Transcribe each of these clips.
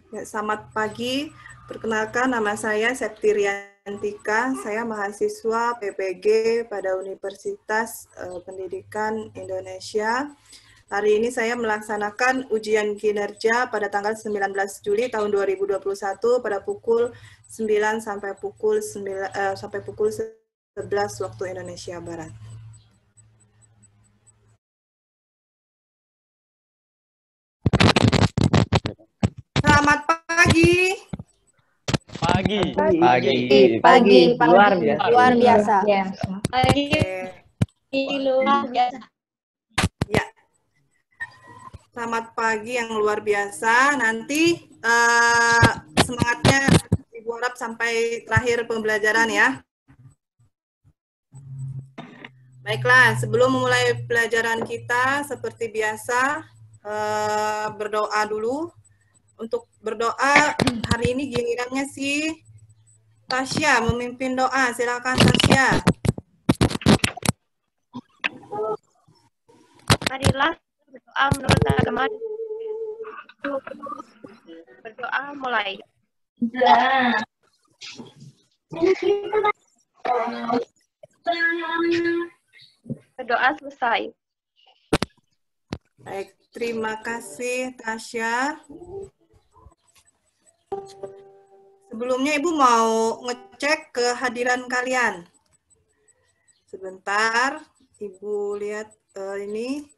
Ya, selamat pagi, perkenalkan nama saya Septi Riantika, saya mahasiswa PPG pada Universitas Pendidikan Indonesia. Hari ini saya melaksanakan ujian kinerja pada tanggal 19 Juli tahun 2021 pada pukul 9 sampai pukul 11 waktu Indonesia Barat. Selamat pagi. Pagi. Luar biasa. Luar biasa. Ya. Selamat pagi yang luar biasa. Nanti semangatnya Ibu harap sampai terakhir pembelajaran ya. Baiklah, sebelum memulai pelajaran kita seperti biasa berdoa dulu. Untuk berdoa hari ini gilirannya si Tasya memimpin doa. Silakan Tasya. Marilah berdoa menurut agama. Berdoa mulai. Berdoa selesai. Baik, terima kasih Tasya. Sebelumnya Ibu mau ngecek kehadiran kalian. Sebentar, Ibu lihat ini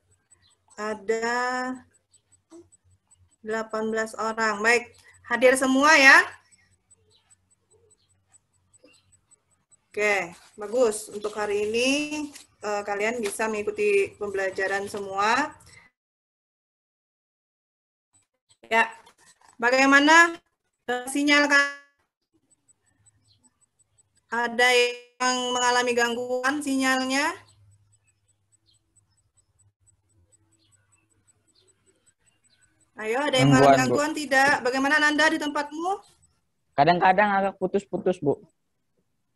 ada 18 orang. Baik, hadir semua ya. Oke, bagus. Untuk hari ini kalian bisa mengikuti pembelajaran semua. Ya, bagaimana sinyal? Ada yang mengalami gangguan sinyalnya? Ayo, ada yang mengalami gangguan tidak? Bagaimana Nanda di tempatmu? Kadang-kadang agak putus-putus, Bu.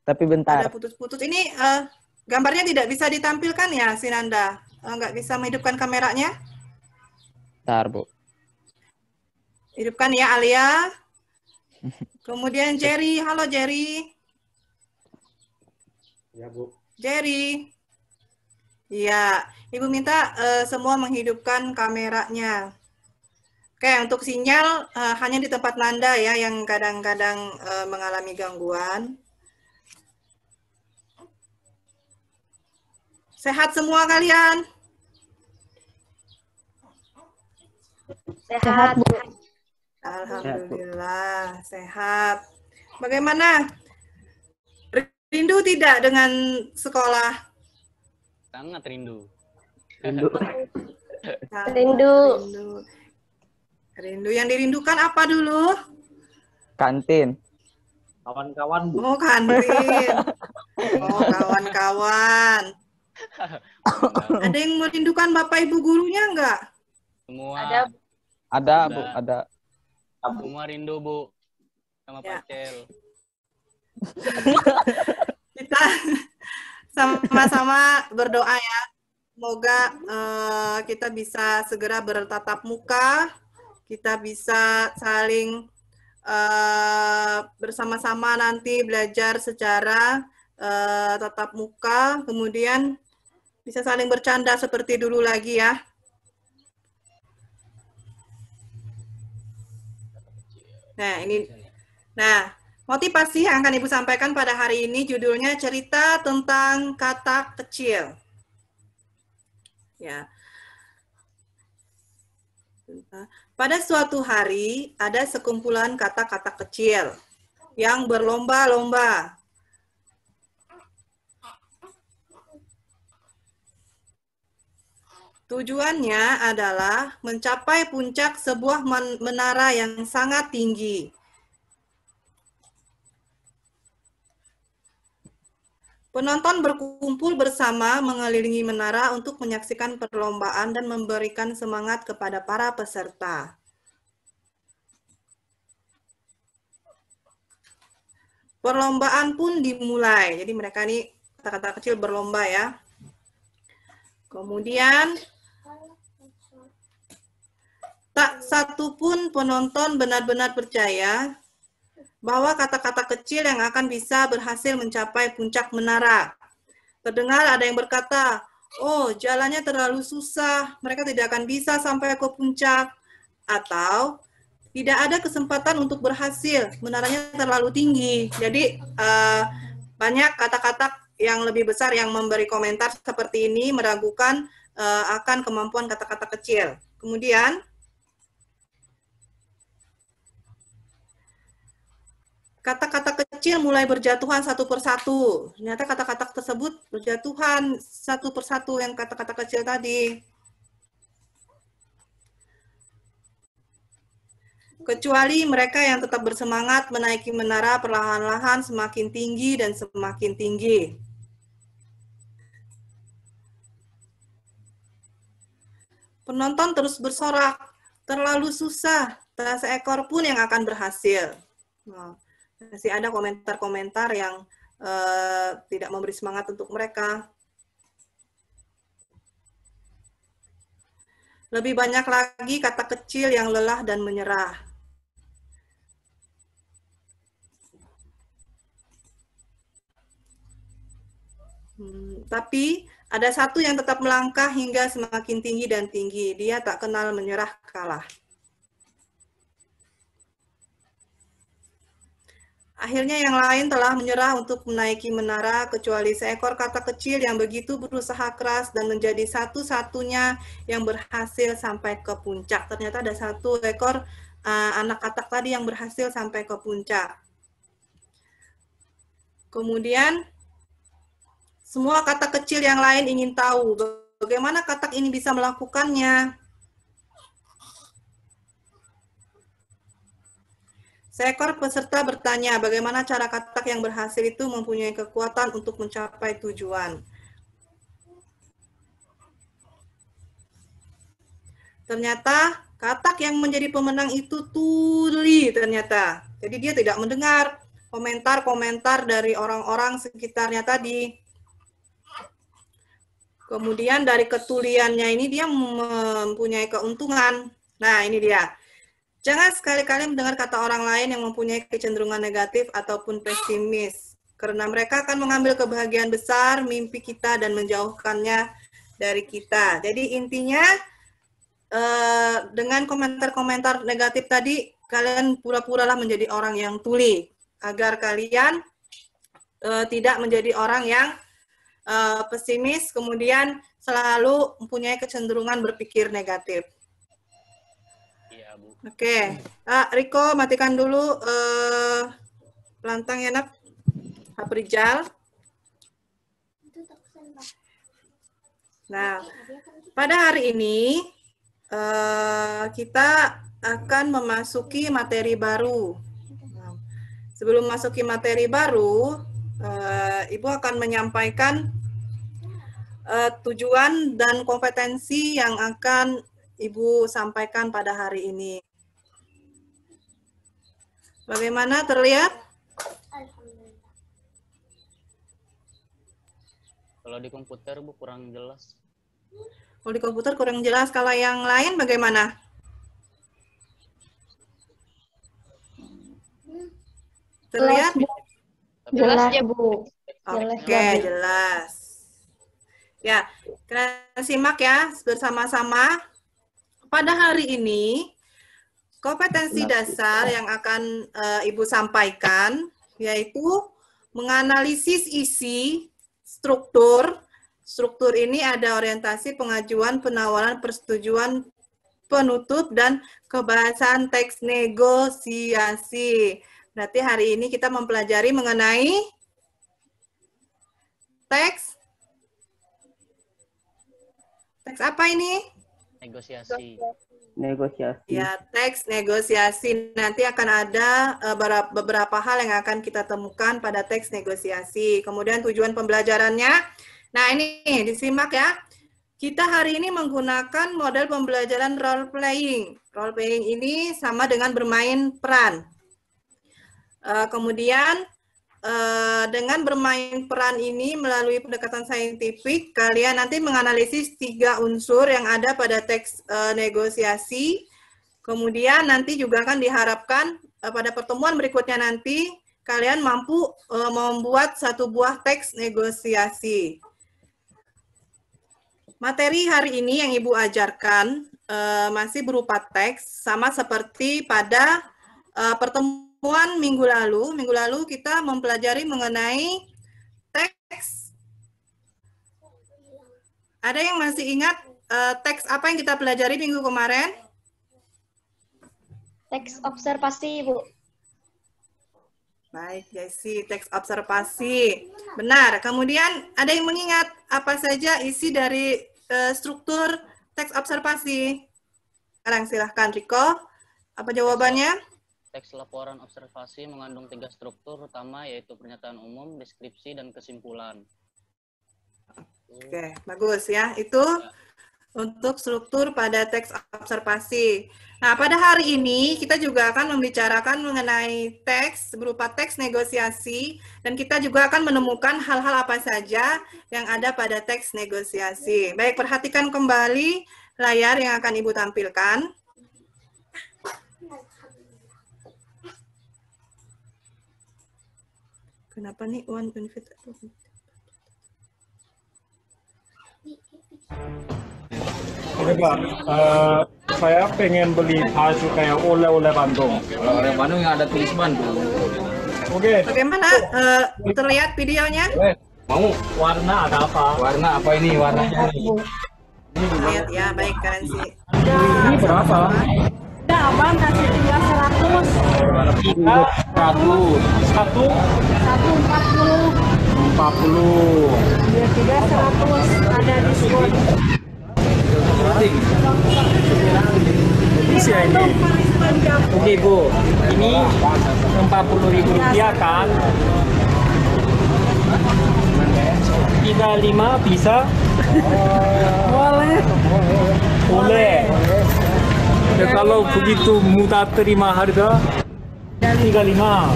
Tapi bentar. Ada putus-putus. Ini gambarnya tidak bisa ditampilkan ya, si Nanda? Nggak bisa menghidupkan kameranya? Bentar, Bu. Hidupkan ya, Alia. Kemudian Jerry. Halo, Jerry. Ya, Bu. Jerry. Iya, Ibu minta semua menghidupkan kameranya. Oke, untuk sinyal hanya di tempat Nanda ya yang kadang-kadang mengalami gangguan. Sehat semua kalian? Sehat, Bu. Alhamdulillah, sehat. Bagaimana? Rindu tidak dengan sekolah? Sangat rindu. Rindu. Yang dirindukan apa dulu? Kantin. Kawan-kawan, Bu. Oh, kantin. Oh, kawan-kawan. Ada yang merindukan Bapak Ibu gurunya enggak? Semua. Ada, Bu. Ada. Semua rindu, Bu. Sama Ya. Pacel. Kita sama-sama berdoa ya. Semoga kita bisa segera bertatap muka, kita bisa saling bersama-sama nanti belajar secara tatap muka, kemudian bisa saling bercanda seperti dulu lagi ya. Nah, motivasi yang akan Ibu sampaikan pada hari ini judulnya cerita tentang kata kecil. Ya. Pada suatu hari ada sekumpulan kata-kata kecil yang berlomba-lomba. Tujuannya adalah mencapai puncak sebuah menara yang sangat tinggi. Penonton berkumpul bersama mengelilingi menara untuk menyaksikan perlombaan dan memberikan semangat kepada para peserta. Perlombaan pun dimulai. Jadi mereka ini kata-kata kecil berlomba ya. Kemudian Tak satu pun penonton benar-benar percaya bahwa kata-kata kecil yang akan bisa berhasil mencapai puncak menara. Terdengar ada yang berkata, oh jalannya terlalu susah, mereka tidak akan bisa sampai ke puncak. Atau, tidak ada kesempatan untuk berhasil, menaranya terlalu tinggi. Jadi, banyak kata-kata yang lebih besar yang memberi komentar seperti ini meragukan akan kemampuan kata-kata kecil. Kemudian, kata-kata kecil mulai berjatuhan satu persatu. Ternyata kata-kata tersebut berjatuhan satu persatu yang kata-kata kecil tadi. Kecuali mereka yang tetap bersemangat menaiki menara perlahan-lahan semakin tinggi dan semakin tinggi. Penonton terus bersorak, terlalu susah, tak seekor pun yang akan berhasil. Nah, masih ada komentar-komentar yang tidak memberi semangat untuk mereka. Lebih banyak lagi kata kecil yang lelah dan menyerah. Tapi ada satu yang tetap melangkah hingga semakin tinggi dan tinggi. Dia tak kenal menyerah kalah. Akhirnya yang lain telah menyerah untuk menaiki menara, kecuali seekor kata kecil yang begitu berusaha keras dan menjadi satu-satunya yang berhasil sampai ke puncak. Ternyata ada satu ekor anak katak tadi yang berhasil sampai ke puncak. Kemudian, semua kata kecil yang lain ingin tahu bagaimana katak ini bisa melakukannya. Seekor peserta bertanya bagaimana cara katak yang berhasil itu mempunyai kekuatan untuk mencapai tujuan. Ternyata katak yang menjadi pemenang itu tuli ternyata. Jadi dia tidak mendengar komentar-komentar dari orang-orang sekitarnya tadi. Kemudian dari ketuliannya ini dia mempunyai keuntungan. Nah ini dia. Jangan sekali-kali mendengar kata orang lain yang mempunyai kecenderungan negatif ataupun pesimis. Karena mereka akan mengambil kebahagiaan besar, mimpi kita, dan menjauhkannya dari kita. Jadi intinya, dengan komentar-komentar negatif tadi, kalian pura-puralah menjadi orang yang tuli. Agar kalian tidak menjadi orang yang pesimis, kemudian selalu mempunyai kecenderungan berpikir negatif. Oke, Riko matikan dulu pelantang ya nak, Aprijal. Nah, pada hari ini kita akan memasuki materi baru. Nah, sebelum masuki materi baru, Ibu akan menyampaikan tujuan dan kompetensi yang akan Ibu sampaikan pada hari ini. Bagaimana terlihat? Kalau di komputer Bu kurang jelas. Kalau di komputer kurang jelas. Kalau yang lain bagaimana? Terlihat? Jelas ya, Bu. Oke, jelas. Ya, kita simak ya bersama-sama. Pada hari ini, kompetensi dasar yang akan Ibu sampaikan yaitu menganalisis isi, struktur. Struktur ini ada orientasi, pengajuan, penawaran, persetujuan, penutup, dan kebahasan teks negosiasi. Berarti hari ini kita mempelajari mengenai teks apa ini? Negosiasi. Negosiasi. Ya, teks negosiasi. Nanti akan ada beberapa hal yang akan kita temukan pada teks negosiasi. Kemudian tujuan pembelajarannya. Nah, ini disimak ya. Kita hari ini menggunakan model pembelajaran role playing. Role playing ini sama dengan bermain peran. Kemudian dengan bermain peran ini melalui pendekatan saintifik, kalian nanti menganalisis 3 unsur yang ada pada teks negosiasi, Kemudian nanti juga akan diharapkan pada pertemuan berikutnya nanti kalian mampu membuat satu buah teks negosiasi. Materi hari ini yang Ibu ajarkan masih berupa teks, sama seperti pada pertemuan minggu lalu. Minggu lalu kita mempelajari mengenai teks. Ada yang masih ingat teks apa yang kita pelajari minggu kemarin? Teks observasi, Bu. Baik, Desi, teks observasi. Benar. Kemudian ada yang mengingat apa saja isi dari struktur teks observasi? Sekarang silahkan, Riko. Apa jawabannya? Teks laporan observasi mengandung 3 struktur utama, yaitu pernyataan umum, deskripsi, dan kesimpulan. Oke, bagus ya. Itu untuk struktur pada teks observasi. Nah, pada hari ini kita juga akan membicarakan mengenai teks berupa teks negosiasi, dan kita juga akan menemukan hal-hal apa saja yang ada pada teks negosiasi. Baik, perhatikan kembali layar yang akan Ibu tampilkan. Kenapa nih one benefit? Oke Pak, saya pengen beli baju kayak oleh-oleh Bandung. Oleh Bandung yang ada tulis Bandung. Oke, Bagaimana terlihat videonya? Mau warna ada apa? warna apa ini warnanya? Lihat ya, baik keren sih. Ini berapa? Udah abang kasih 300, 100, 140, 40. ya 300 ada diskon. Ini sih ini. Oke Bu, ini 40.000 rupiah kan? 35 bisa? Boleh. Ya, kalau begitu mudah terima harga 35.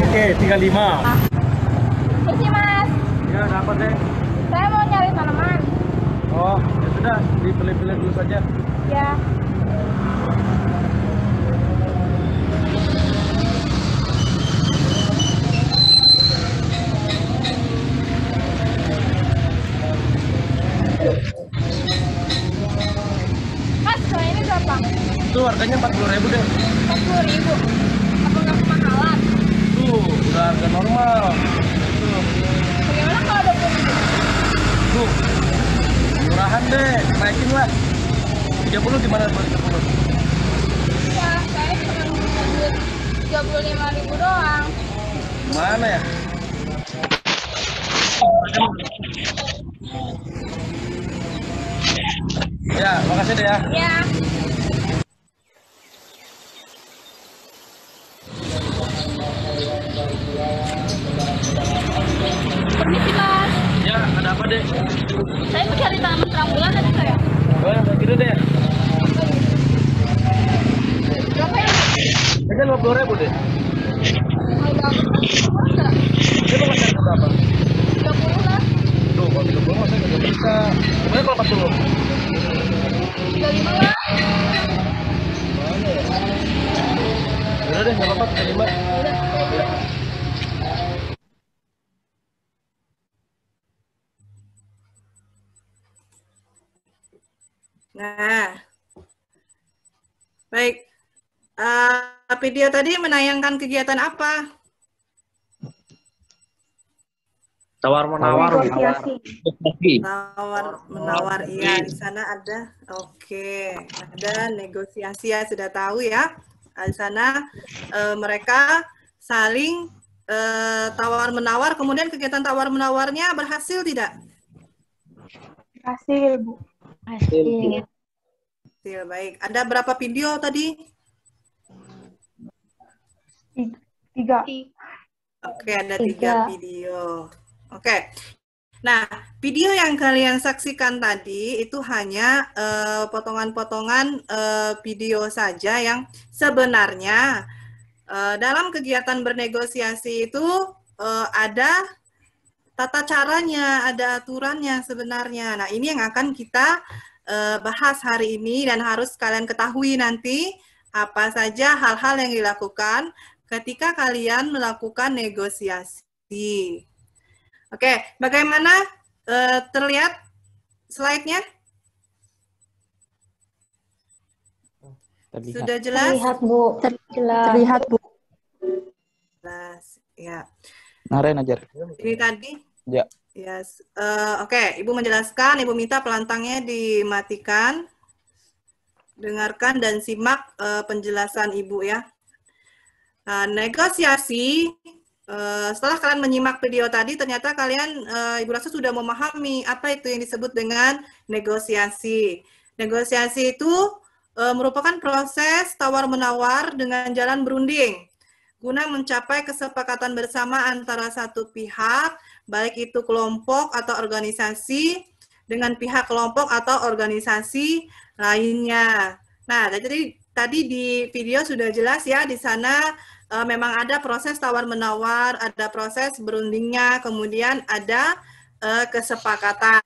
Oke, 35. Isi mas, Ya, dapat deh. saya mau nyari tanaman. Oh, ya sudah, dipilih-pilih dulu saja. Ya. Mas, kalau ini berapa? Itu harganya 40.000 deh. 40.000. Apa nggak kemahalan? Tuh, udah harga normal. Bagaimana kalau 20.000? Tuh, murahan deh, naikin lah. 30 gimana? 30. Ya, saya cuma punya duit 35.000 doang. Gimana ya? Ya, makasih deh ya. Ya. Permisi mas, Ya, ada apa deh? saya mau cari tanaman rambulan ada nggak ya? Boleh, begitu deh. Berapa ya? Harga 50.000 deh. Harga enggak? Ini mau ngasih berapa? 30 lah. Tuh, kalau 30 masa nggak bisa. Gimana kalau 40? 35 lah. Mana ya? Udah deh, nggak apa-apa, 35. Nah, baik. Video tadi menayangkan kegiatan apa? Tawar-menawar. Tawar menawar, iya di sana ada. Oke, ada negosiasi ya, sudah tahu ya. Di sana mereka saling tawar menawar. Kemudian kegiatan tawar menawarnya berhasil tidak? Hasil bu. Hasil. Hasil, baik. Ada berapa video tadi? 3. Oke, ada 3 video. Oke. Nah, video yang kalian saksikan tadi itu hanya potongan-potongan video saja yang sebenarnya dalam kegiatan bernegosiasi itu ada tata caranya, ada aturannya sebenarnya. Nah, ini yang akan kita bahas hari ini dan harus kalian ketahui nanti Apa saja hal-hal yang dilakukan ketika kalian melakukan negosiasi. Oke, bagaimana terlihat slide-nya? Terlihat. Sudah jelas? Terlihat, Bu. Jelas. Terlihat, Bu. Jelas, ya. Naren ajar. Ini tadi? Ya. Yes. Oke, Ibu menjelaskan, Ibu minta pelantangnya dimatikan. Dengarkan dan simak penjelasan Ibu ya. Negosiasi, setelah kalian menyimak video tadi, ternyata kalian, Ibu rasa sudah memahami apa itu yang disebut dengan negosiasi. Negosiasi itu merupakan proses tawar-menawar dengan jalan berunding, guna mencapai kesepakatan bersama antara satu pihak, baik itu kelompok atau organisasi, dengan pihak kelompok atau organisasi lainnya. Nah, jadi tadi di video sudah jelas ya, di sana memang ada proses tawar-menawar, ada proses berundingnya, kemudian ada kesepakatan.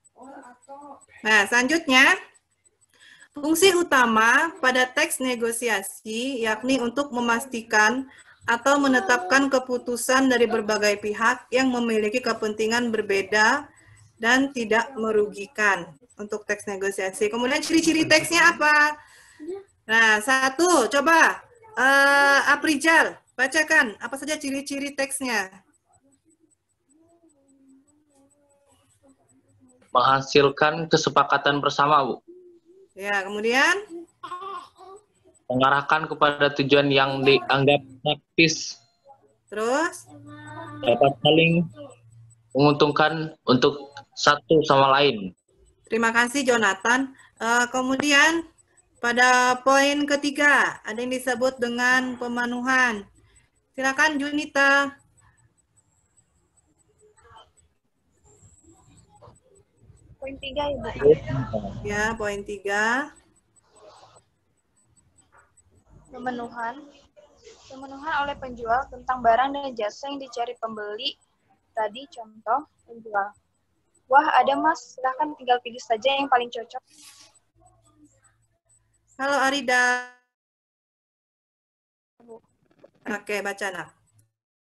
Nah, selanjutnya, fungsi utama pada teks negosiasi yakni untuk memastikan atau menetapkan keputusan dari berbagai pihak yang memiliki kepentingan berbeda dan tidak merugikan untuk teks negosiasi. Kemudian ciri-ciri teksnya apa? Nah, satu, coba Aprijal, bacakan apa saja ciri-ciri teksnya. Menghasilkan kesepakatan bersama, Bu. Ya, kemudian Mengarahkan kepada tujuan yang dianggap praktis, terus dapat saling menguntungkan untuk satu sama lain. terima kasih Jonathan. Kemudian pada poin ketiga ada yang disebut dengan pemenuhan. Silakan Junita. Poin 3, Ibu. Ya, poin 3. Pemenuhan oleh penjual tentang barang dan jasa yang dicari pembeli. Tadi contoh penjual. Wah, ada Mas, silahkan tinggal pilih saja yang paling cocok. Halo Arida. Oke, baca nak.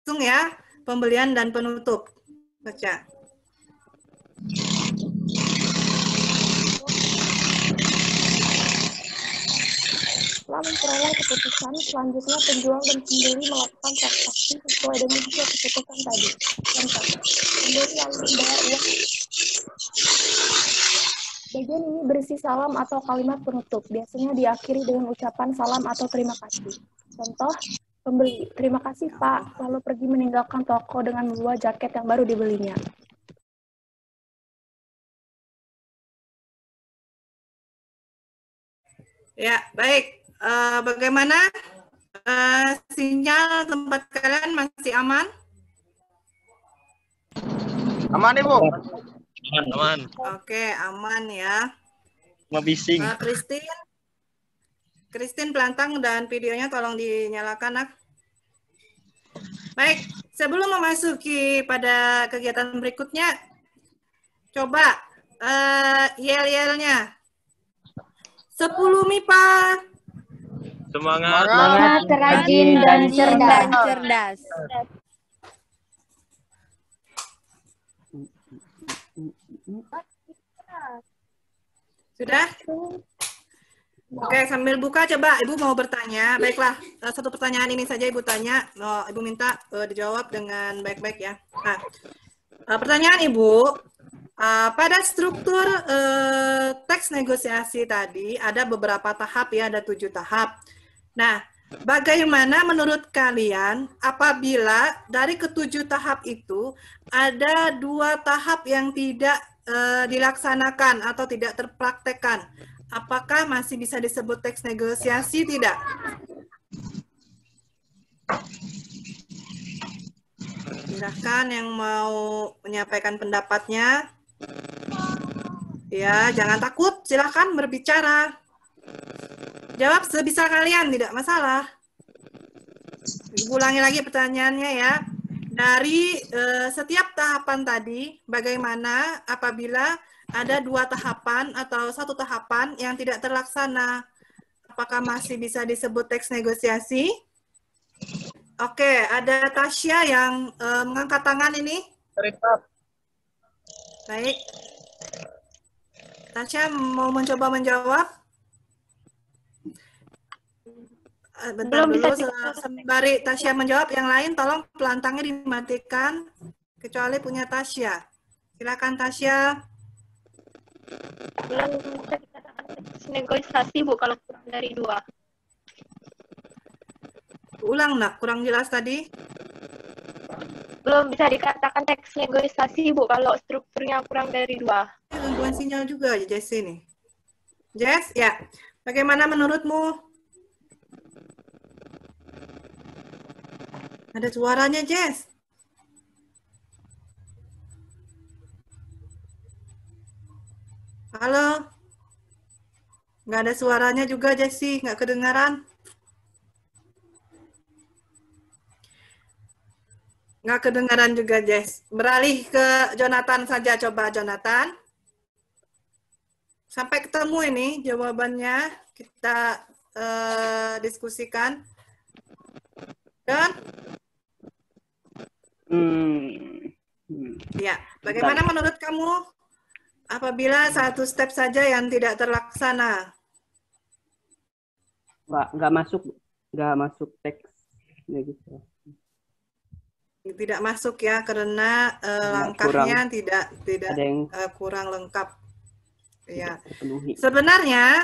Langsung ya, pembelian dan penutup. Baca. Setelah memperoleh keputusan, selanjutnya penjual dan pembeli melakukan transaksi sesuai dengan hasil keputusan tadi. Contoh, pembeli lalu membayar uang. Bagian ini berisi salam atau kalimat penutup. Biasanya diakhiri dengan ucapan salam atau terima kasih. Contoh, pembeli, terima kasih Pak, lalu pergi meninggalkan toko dengan membawa jaket yang baru dibelinya. Ya, baik. Bagaimana sinyal tempat kalian masih aman? Aman, Ibu. Aman. Oke, aman ya. Mau bising. Christine pelantang dan videonya tolong dinyalakan, nak. Baik, sebelum memasuki pada kegiatan berikutnya, coba yel-yelnya. 10 MIPA. Semangat. Semangat, rajin, dan cerdas. Sudah? Oke, sambil buka coba Ibu mau bertanya. Baiklah, satu pertanyaan ini saja Ibu tanya. Ibu minta dijawab dengan baik-baik ya. Nah, pertanyaan Ibu, pada struktur teks negosiasi tadi ada beberapa tahap ya, ada 7 tahap. Nah, bagaimana menurut kalian apabila dari ke-7 tahap itu ada 2 tahap yang tidak dilaksanakan atau tidak terpraktekkan? Apakah masih bisa disebut teks negosiasi? Tidak. Silahkan yang mau menyampaikan pendapatnya. Ya, jangan takut, silahkan berbicara. Jawab sebisa kalian, tidak masalah. Ulangi lagi pertanyaannya ya. Dari setiap tahapan tadi, bagaimana apabila ada 2 tahapan atau 1 tahapan yang tidak terlaksana? apakah masih bisa disebut teks negosiasi? Oke, ada Tasya yang mengangkat tangan ini. Baik. Tasya mau mencoba menjawab? Bentar Belum dulu, bisa sembari Tasya menjawab, yang lain tolong pelantangnya dimatikan, kecuali punya Tasya. Silakan Tasya. belum bisa dikatakan teks negosiasi Bu kalau kurang dari 2. Ulang nak, kurang jelas tadi. Belum bisa dikatakan teks negosiasi Bu kalau strukturnya kurang dari 2. Gangguan sinyal juga ya Jess ini. Jess, ya. Bagaimana menurutmu? Ada suaranya Jess. Halo? Nggak ada suaranya juga Jessie, nggak kedengaran. Nggak kedengaran juga Jess. Beralih ke Jonathan saja, coba Jonathan. Sampai ketemu ini jawabannya, kita diskusikan. Dan ya, bagaimana menurut kamu apabila satu step saja yang tidak terlaksana? Nggak masuk teks negosiasi. Tidak masuk ya, karena langkahnya tidak ada yang kurang lengkap. Ya. terpenuhi. Sebenarnya,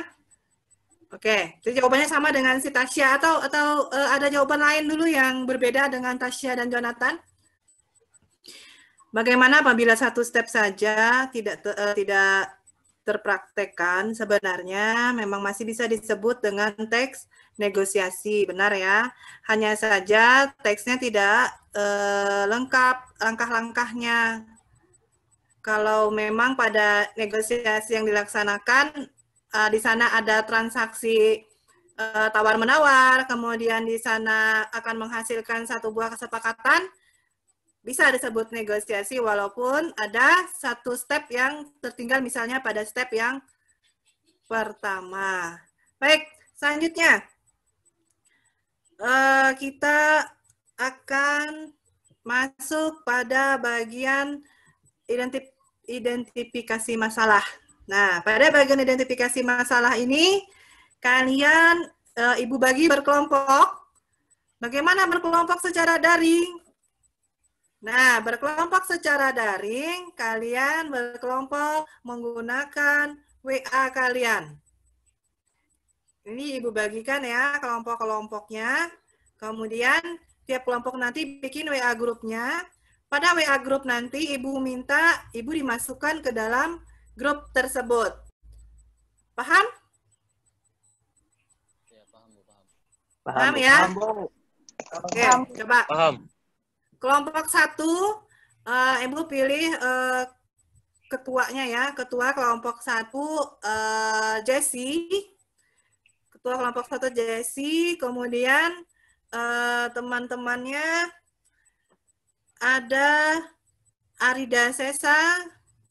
oke, jadi jawabannya sama dengan si Tasya atau ada jawaban lain dulu yang berbeda dengan Tasya dan Jonathan? Bagaimana apabila satu step saja tidak terpraktekkan, sebenarnya memang masih bisa disebut dengan teks negosiasi, benar ya? Hanya saja teksnya tidak lengkap langkah-langkahnya. Kalau memang pada negosiasi yang dilaksanakan, di sana ada transaksi tawar-menawar, kemudian di sana akan menghasilkan satu buah kesepakatan, bisa disebut negosiasi walaupun ada satu step yang tertinggal, misalnya pada step yang pertama. Baik, selanjutnya kita akan masuk pada bagian identifikasi masalah. Nah, pada bagian identifikasi masalah ini, kalian Ibu bagi berkelompok. Bagaimana berkelompok secara daring? Nah, berkelompok secara daring, kalian berkelompok menggunakan WA kalian. Ini Ibu bagikan ya kelompok-kelompoknya. Kemudian tiap kelompok nanti bikin WA grupnya. Pada WA grup nanti Ibu minta Ibu dimasukkan ke dalam grup tersebut. Paham? Ya, paham, Bu, paham. Paham ya? Paham, Bu. Oke, coba. Paham. Kelompok 1, Ibu pilih ketuanya ya. Ketua kelompok 1 Jessie. Ketua kelompok 1 Jessie, kemudian teman-temannya ada Arida Sesa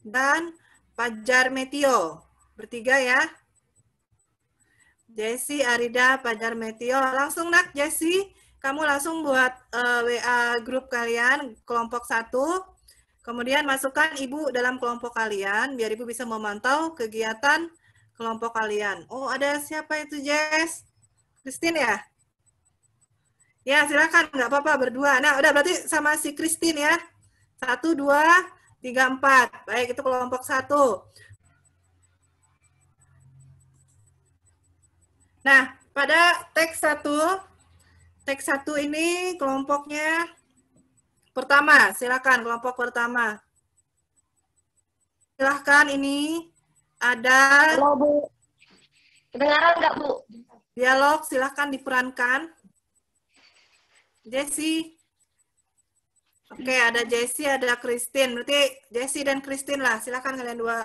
dan Pajar Metio. Bertiga ya. Jessie, Arida, Pajar Metio. Langsung nak Jessie, kamu langsung buat WA grup kalian, kelompok 1. Kemudian masukkan Ibu dalam kelompok kalian, biar Ibu bisa memantau kegiatan kelompok kalian. Oh, ada siapa itu, Jess? Christine ya? Ya, silakan, nggak apa-apa, berdua. Nah, udah berarti sama si Christine ya. 1, 2, 3, 4. Baik, itu kelompok 1. Nah, pada teks 1 ini kelompoknya pertama. Silakan, kelompok pertama. Silakan, ini ada... Halo, Bu. Kedengaran nggak, Bu? Dialog, silakan diperankan. Jessie. Oke, ada Jessie, ada Christine. Berarti Jessie dan Christine lah. Silakan kalian dua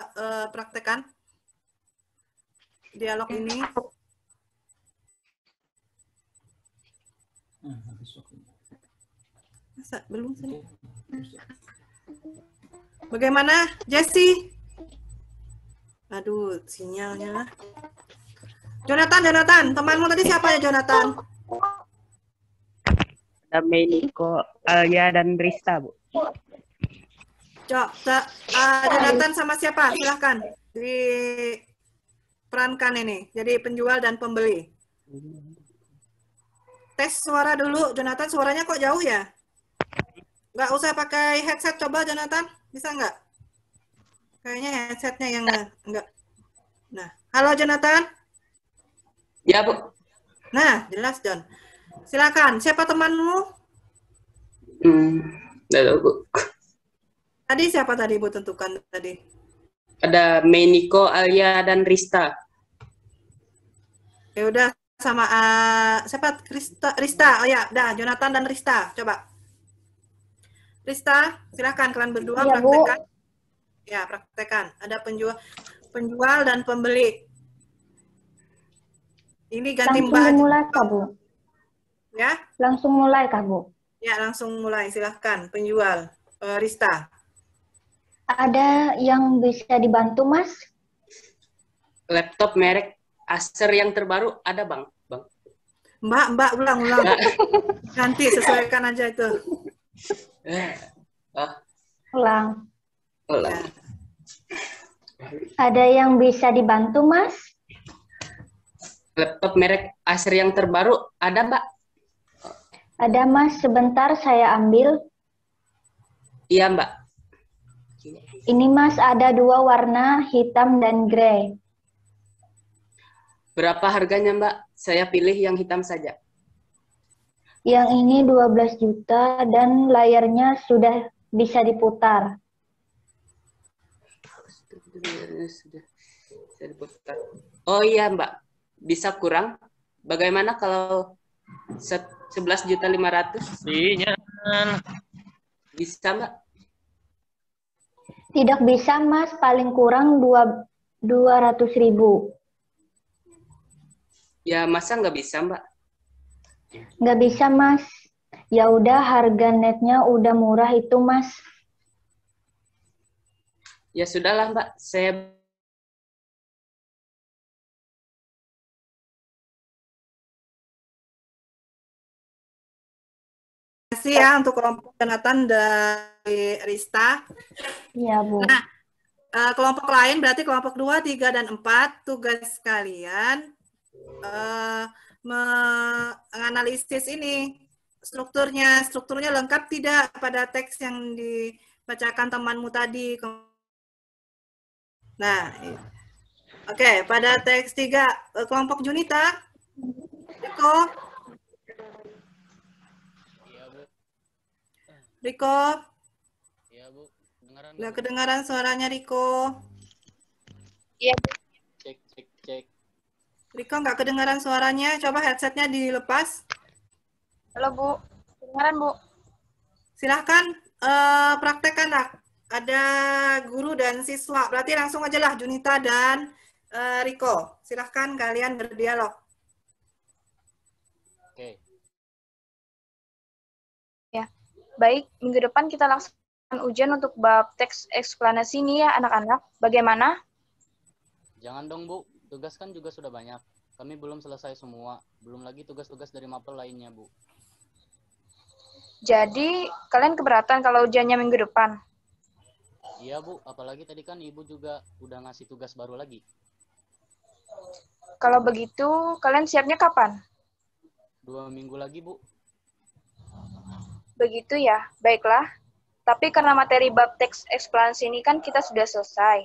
praktekkan dialog ini. Masa belum sini? Bagaimana, Jessie? Aduh, sinyalnya lah. Jonathan, temanmu tadi siapa ya Jonathan? Ada Meniko, Alia, dan Rista, Bu. Jonathan sama siapa? Silahkan diperankan ini. Jadi penjual dan pembeli. Tes suara dulu, Jonathan. Suaranya kok jauh ya? Nggak usah pakai headset, coba Jonathan. Bisa nggak? Kayaknya headsetnya yang nggak. Nah, halo Jonathan. Ya, Bu. Nah, jelas John. Silakan. Siapa temanmu? Nggak tahu, Bu. Tadi siapa tadi Bu tentukan tadi? Ada Meniko, Alia, dan Rista. Ya udah sama siapa? Rista. Oh ya, udah Jonathan dan Rista. Coba. Rista, silakan kalian berdua Iya, Bu. praktekkan. Ya, praktekkan. Ada penjual dan pembeli. Ini ganti Langsung Mbak aja. dimulai kah, Bu? Ya? Langsung mulai kah, Bu? Ya, langsung mulai. Silahkan, penjual. Rista. Ada yang bisa dibantu, Mas? Laptop merek Acer yang terbaru ada, Bang. Mbak, ulang. Nanti sesuaikan aja itu. Ulang. Ada yang bisa dibantu, Mas? Laptop merek Acer yang terbaru ada, Mbak? Ada, Mas. Sebentar saya ambil. Iya, Mbak. Ini, Mas, ada 2 warna, hitam dan grey. Berapa harganya, Mbak? Saya pilih yang hitam saja. Yang ini 12 juta dan layarnya sudah bisa diputar. Oh iya, Mbak. Bisa kurang? Bagaimana kalau 11.500.000? Sinyal. Bisa, Mbak? Tidak bisa, Mas. Paling kurang 200.000. Ya, masa nggak bisa, Mbak? Nggak bisa, Mas. Ya udah, harga netnya udah murah itu, Mas. Ya sudahlah, Mbak. Saya Terima kasih ya untuk kelompok Jonathan dari Rista. Iya, Bu. Nah, kelompok lain berarti kelompok 2, 3, dan 4. Tugas kalian menganalisis ini strukturnya lengkap tidak pada teks yang dibacakan temanmu tadi. Nah, oke, pada teks 3 kelompok Junita, Riko, Iya, Bu. Kedengaran nggak kedengaran suaranya Riko. Iya. Cek. Riko nggak kedengaran suaranya, coba headsetnya dilepas. Halo, Bu. Kedengaran, Bu. Silahkan praktekkan, Nak. Ada guru dan siswa, berarti langsung aja lah Junita dan Riko. Silahkan kalian berdialog. Oke. Ya. Baik, minggu depan kita laksanakan ujian untuk bab teks eksplanasi ini ya, anak-anak. Bagaimana? Jangan dong, Bu. Tugas kan juga sudah banyak. Kami belum selesai semua. Belum lagi tugas-tugas dari mapel lainnya, Bu. Jadi, kalian keberatan kalau ujiannya minggu depan? Iya, Bu. Apalagi tadi kan Ibu juga udah ngasih tugas baru lagi. Kalau begitu, kalian siapnya kapan? 2 minggu lagi, Bu. Begitu ya, baiklah. Tapi karena materi bab teks eksplanasi ini kan kita sudah selesai.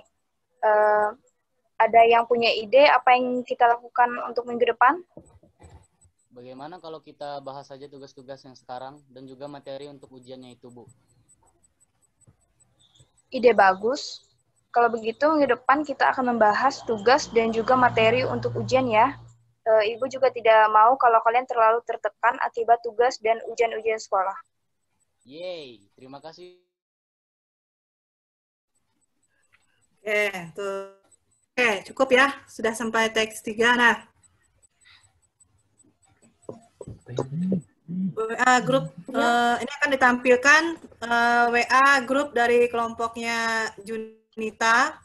Ada yang punya ide apa yang kita lakukan untuk minggu depan? Bagaimana kalau kita bahas saja tugas-tugas yang sekarang dan juga materi untuk ujiannya itu, Bu? Ide bagus. Kalau begitu, minggu depan kita akan membahas tugas dan juga materi untuk ujian ya. Ibu juga tidak mau kalau kalian terlalu tertekan akibat tugas dan ujian-ujian sekolah. Yeay, terima kasih. Oke, cukup ya. Sudah sampai teks 3. Nah, WA grup ini akan ditampilkan WA grup dari kelompoknya Junita.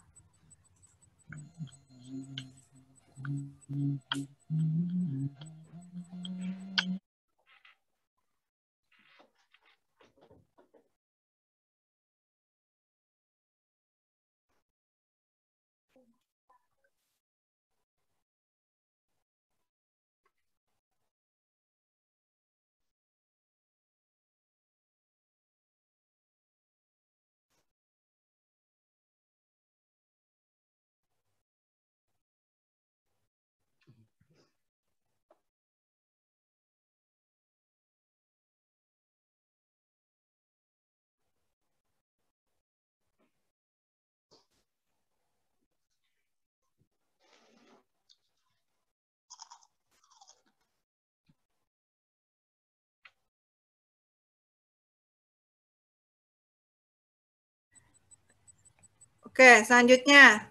Oke, selanjutnya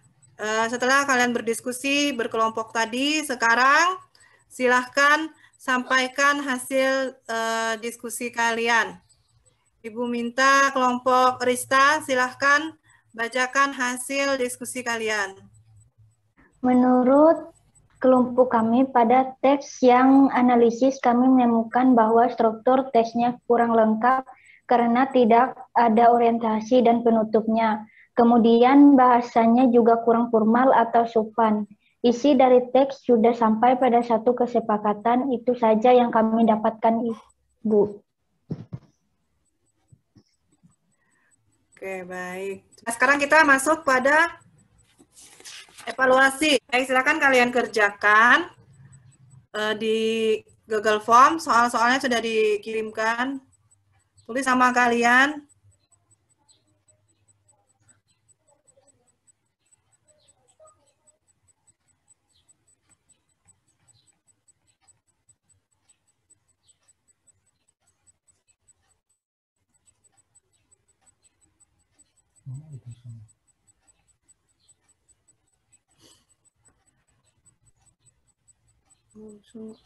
setelah kalian berdiskusi berkelompok tadi, sekarang silahkan sampaikan hasil diskusi kalian. Ibu minta kelompok Rista silahkan bacakan hasil diskusi kalian. Menurut kelompok kami, pada teks yang analisis kami menemukan bahwa struktur teksnya kurang lengkap karena tidak ada orientasi dan penutupnya. Kemudian bahasanya juga kurang formal atau sopan. Isi dari teks sudah sampai pada satu kesepakatan, itu saja yang kami dapatkan, Ibu. Oke, baik. Nah, sekarang kita masuk pada evaluasi. Baik, silakan kalian kerjakan di Google Form. Soal-soalnya sudah dikirimkan. Tulis sama kalian.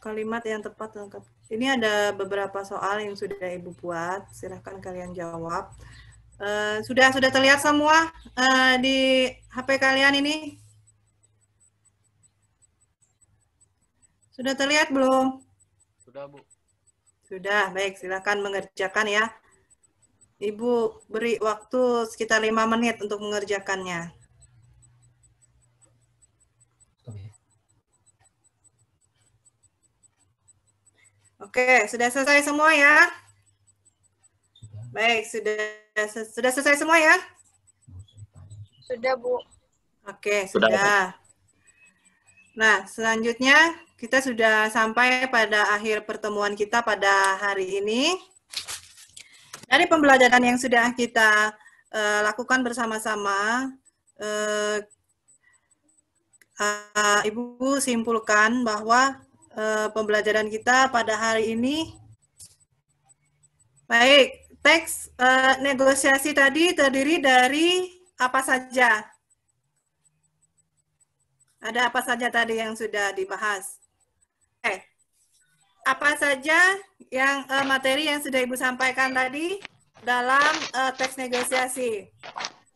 Kalimat yang tepat lengkap. Ini ada beberapa soal yang sudah Ibu buat. Silahkan kalian jawab. Sudah terlihat semua di HP kalian ini? Sudah terlihat belum? Sudah, Bu. Sudah, baik. Silahkan mengerjakan ya. Ibu beri waktu sekitar 5 menit untuk mengerjakannya. Oke, sudah selesai semua ya? Baik, sudah selesai semua ya? Sudah, Bu. Oke, sudah. Nah, selanjutnya kita sudah sampai pada akhir pertemuan kita pada hari ini. Dari pembelajaran yang sudah kita lakukan bersama-sama, Ibu simpulkan bahwa pembelajaran kita pada hari ini, baik, teks negosiasi tadi terdiri dari apa saja? Ada apa saja tadi yang sudah dibahas? Apa saja yang materi yang sudah Ibu sampaikan tadi dalam teks negosiasi?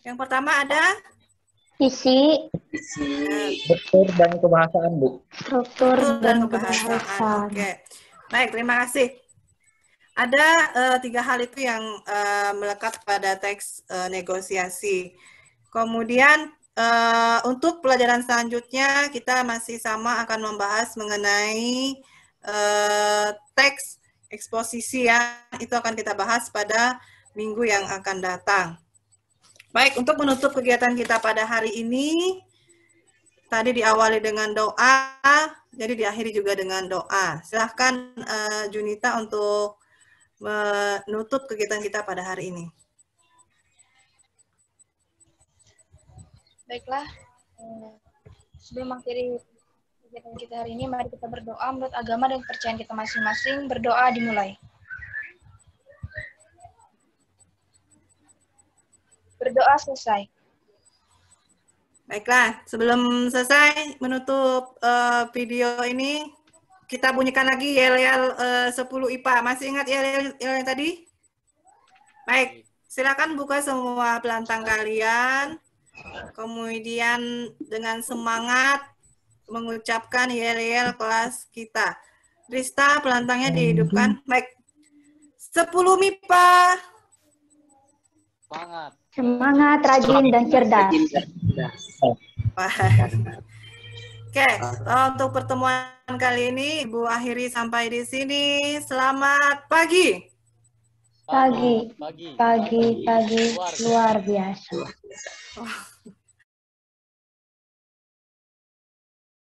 Yang pertama ada Isi, Struktur dan kebahasaan, Bu. struktur dan kebahasaan. Oke, baik, terima kasih. Ada 3 hal itu yang melekat pada teks negosiasi. Kemudian untuk pelajaran selanjutnya kita masih sama akan membahas mengenai teks eksposisi ya. Itu akan kita bahas pada minggu yang akan datang. Baik, untuk menutup kegiatan kita pada hari ini, tadi diawali dengan doa, jadi diakhiri juga dengan doa. Silahkan Junita untuk menutup kegiatan kita pada hari ini. Baiklah, sebelum mengakhiri kegiatan kita hari ini, mari kita berdoa menurut agama dan kepercayaan kita masing-masing. Berdoa dimulai. Berdoa selesai. Baiklah, sebelum selesai menutup video ini, kita bunyikan lagi yel-yel 10 IPA. Masih ingat yel-yel yang tadi? Baik, silakan buka semua pelantang kalian. Kemudian dengan semangat mengucapkan yel-yel kelas kita. Rista, pelantangnya dihidupkan. Baik. 10 MIPA. Semangat. Semangat, rajin, dan cerdas. Oke, untuk pertemuan kali ini Ibu akhiri sampai di sini. Selamat pagi. Pagi luar biasa.